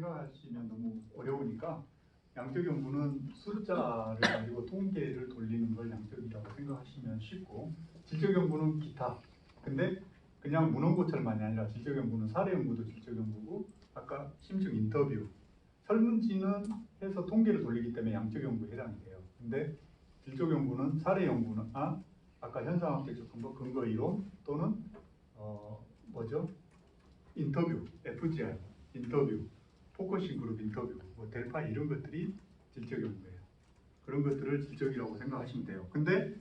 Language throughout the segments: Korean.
생각하시면 너무 어려우니까 양적 연구는 숫자를 가지고 통계를 돌리는 걸 양적이라고 생각하시면 쉽고, 질적 연구는 기타. 근데 그냥 문헌고찰만이 아니라 질적 연구는 사례 연구도 질적 연구고, 아까 심층 인터뷰, 설문지는 해서 통계를 돌리기 때문에 양적 연구에 해당이 돼요. 근데 질적 연구는 사례 연구는 아까 현상학적 접근법 근거 이론 또는 인터뷰, FGR, 인터뷰, 포커싱 그룹 인터뷰, 델파 이런 것들이 질적 연구예요. 그런 것들을 질적이라고 생각하시면 돼요. 근데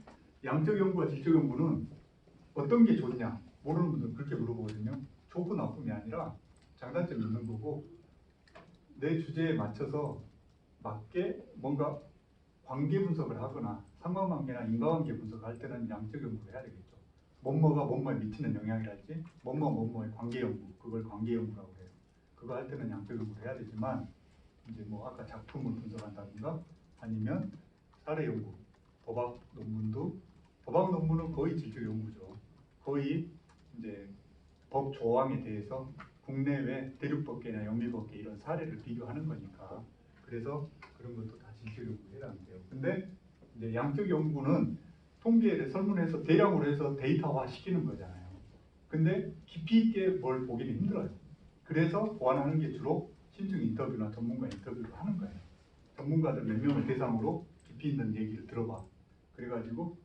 양적 연구와 질적 연구는 어떤 게 좋냐? 모르는 분들은 그렇게 물어보거든요. 좋고 나쁨이 아니라 장단점이 있는 거고, 내 주제에 맞춰서 맞게 뭔가 관계 분석을 하거나 상관관계나 인과관계 분석을 할 때는 양적 연구를 해야 되겠죠. 뭐뭐가 뭐뭐에 미치는 영향이랄지 뭐뭐의 관계 연구, 그걸 관계 연구라고 해요. 그거 할 때는 양적 연구를 해야 되지만, 이제 아까 작품을 분석한다든가 아니면 사례 연구, 법학 논문은 거의 질적 연구죠. 거의 이제 법 조항에 대해서 국내외 대륙법계나 영미법계 이런 사례를 비교하는 거니까, 그래서 그런 것도 다 질적 연구에 해당돼요. 근데 이제 양적 연구는 통계를 설문해서 대량으로 해서 데이터화 시키는 거잖아요. 근데 깊이 있게 뭘 보기는 힘들어요. 그래서 보완하는 게 주로 심층 인터뷰나 전문가 인터뷰를 하는 거예요. 전문가들 몇 명을 대상으로 깊이 있는 얘기를 들어봐. 그래가지고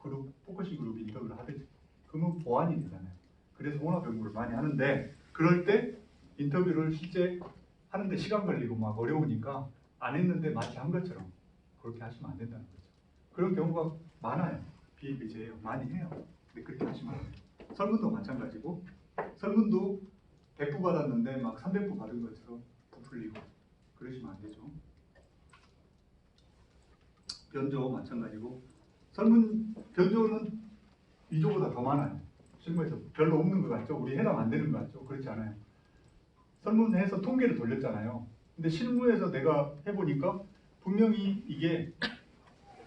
포커싱 그룹 인터뷰를 하듯이. 그러면 보완이 되잖아요. 그래서 혼합 연구를 많이 하는데, 그럴 때 인터뷰를 실제 하는데 시간 걸리고 막 어려우니까 안 했는데 마치 한 것처럼 그렇게 하시면 안 된다는 거죠. 그런 경우가 많아요. 비일비재해요. 많이 해요. 근데 그렇게 하시면 안 돼요. 설문도 마찬가지고, 설문도 100부 받았는데 막 300부 받은 것처럼 부풀리고 그러시면 안 되죠. 변조 마찬가지고, 변조는 위조보다 더 많아요. 실무에서 별로 없는 것 같죠? 우리 해당 안 되는 것 같죠? 그렇지 않아요. 설문해서 통계를 돌렸잖아요. 근데 실무에서 내가 해보니까 분명히 이게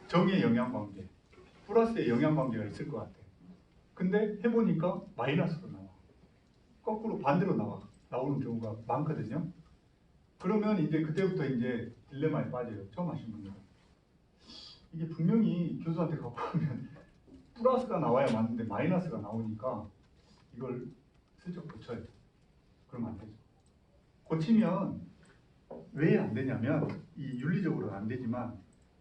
정의 영향관계, 플러스의 영향관계가 있을 것 같아. 근데 해보니까 마이너스로 나와. 거꾸로 반대로 나오는 경우가 많거든요. 그러면 이제 그때부터 이제 딜레마에 빠져요. 처음 하신 분들은. 이게 분명히 교수한테 갖고 오면 플러스가 나와야 맞는데 마이너스가 나오니까 이걸 슬쩍 고쳐요. 그러면 안 되죠. 고치면 왜 안 되냐면, 이 윤리적으로는 안 되지만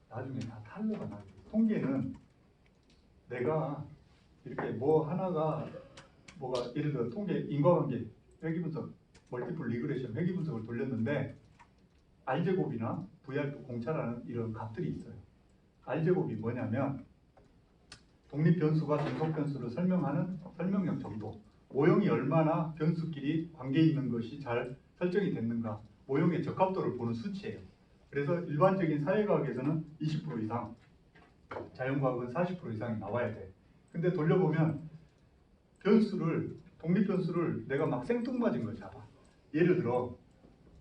나중에 다 탄로가 나요. 통계는 내가 이렇게 하나가 예를 들어 통계 인과관계 회귀분석, 멀티플 리그레션 회귀분석을 돌렸는데 R제곱이나 VR 공차라는 이런 값들이 있어요. R제곱이 뭐냐면 독립변수가 중속변수를 설명하는 설명력 정도, 모형이 얼마나 변수끼리 관계 있는 것이 잘 설정이 됐는가, 모형의 적합도를 보는 수치예요. 그래서 일반적인 사회과학에서는 20% 이상, 자연과학은 40% 이상이 나와야 돼. 근데 돌려보면 독립변수를 내가 막 생뚱맞은 걸 잡아. 예를 들어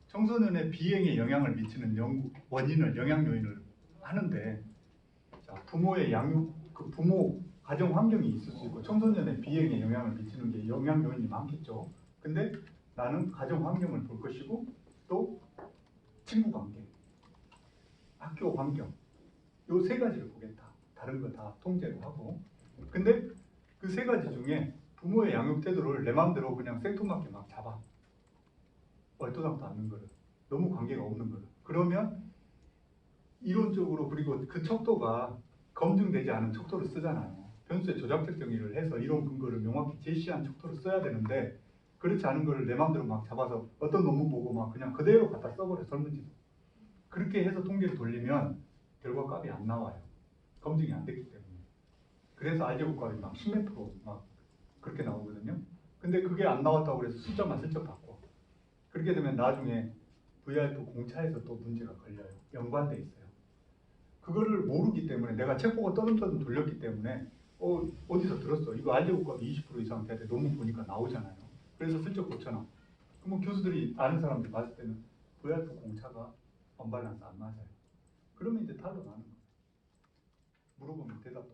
청소년의 비행에 영향을 미치는 영향 요인을 하는데, 자, 부모의 부모 가정 환경이 있을 수 있고 청소년의 비행에 영향을 미치는 게 영향 요인이 많겠죠. 근데 나는 가정 환경을 볼 것이고, 또 친구 관계, 학교 환경, 요 세 가지를 보겠다. 다른 거 다 통제를 하고. 근데 그 세 가지 중에 부모의 양육 태도를 내 마음대로 그냥 생뚱맞게 막 잡아. 얼토당토 않는 거를, 너무 관계가 없는 거를. 그러면 이론적으로, 그리고 그 척도가 검증되지 않은 척도를 쓰잖아요. 변수의 조작적 정의를 해서 이론 근거를 명확히 제시한 척도를 써야 되는데, 그렇지 않은 거를 내 마음대로 막 잡아서 어떤 논문 보고 막 그냥 그대로 갖다 써버려, 설문지도. 그렇게 해서 통계를 돌리면 결과 값이 안 나와요. 검증이 안 됐기 때문에. 그래서 R제곱 값이 막 10몇 프로 막 그렇게 나오거든요. 근데 그게 안 나왔다고 해서 숫자만 슬쩍 바꿔. 그렇게 되면 나중에 VRF 공차에서 또 문제가 걸려요. 연관돼 있어요. 그거를 모르기 때문에, 내가 책 보고 떠듬떠듬 돌렸기 때문에 어디서 들었어. 이거 R제곱 값이 20% 이상 돼야 돼. 논문 보니까 나오잖아요. 그래서 슬쩍 고쳐놔. 그러면 교수들이 아는 사람들이 봤을 때는 VRF 공차가 언밸런스 안 맞아요. 그러면 이제 탈로 나는 거예요. 물어보면 대답도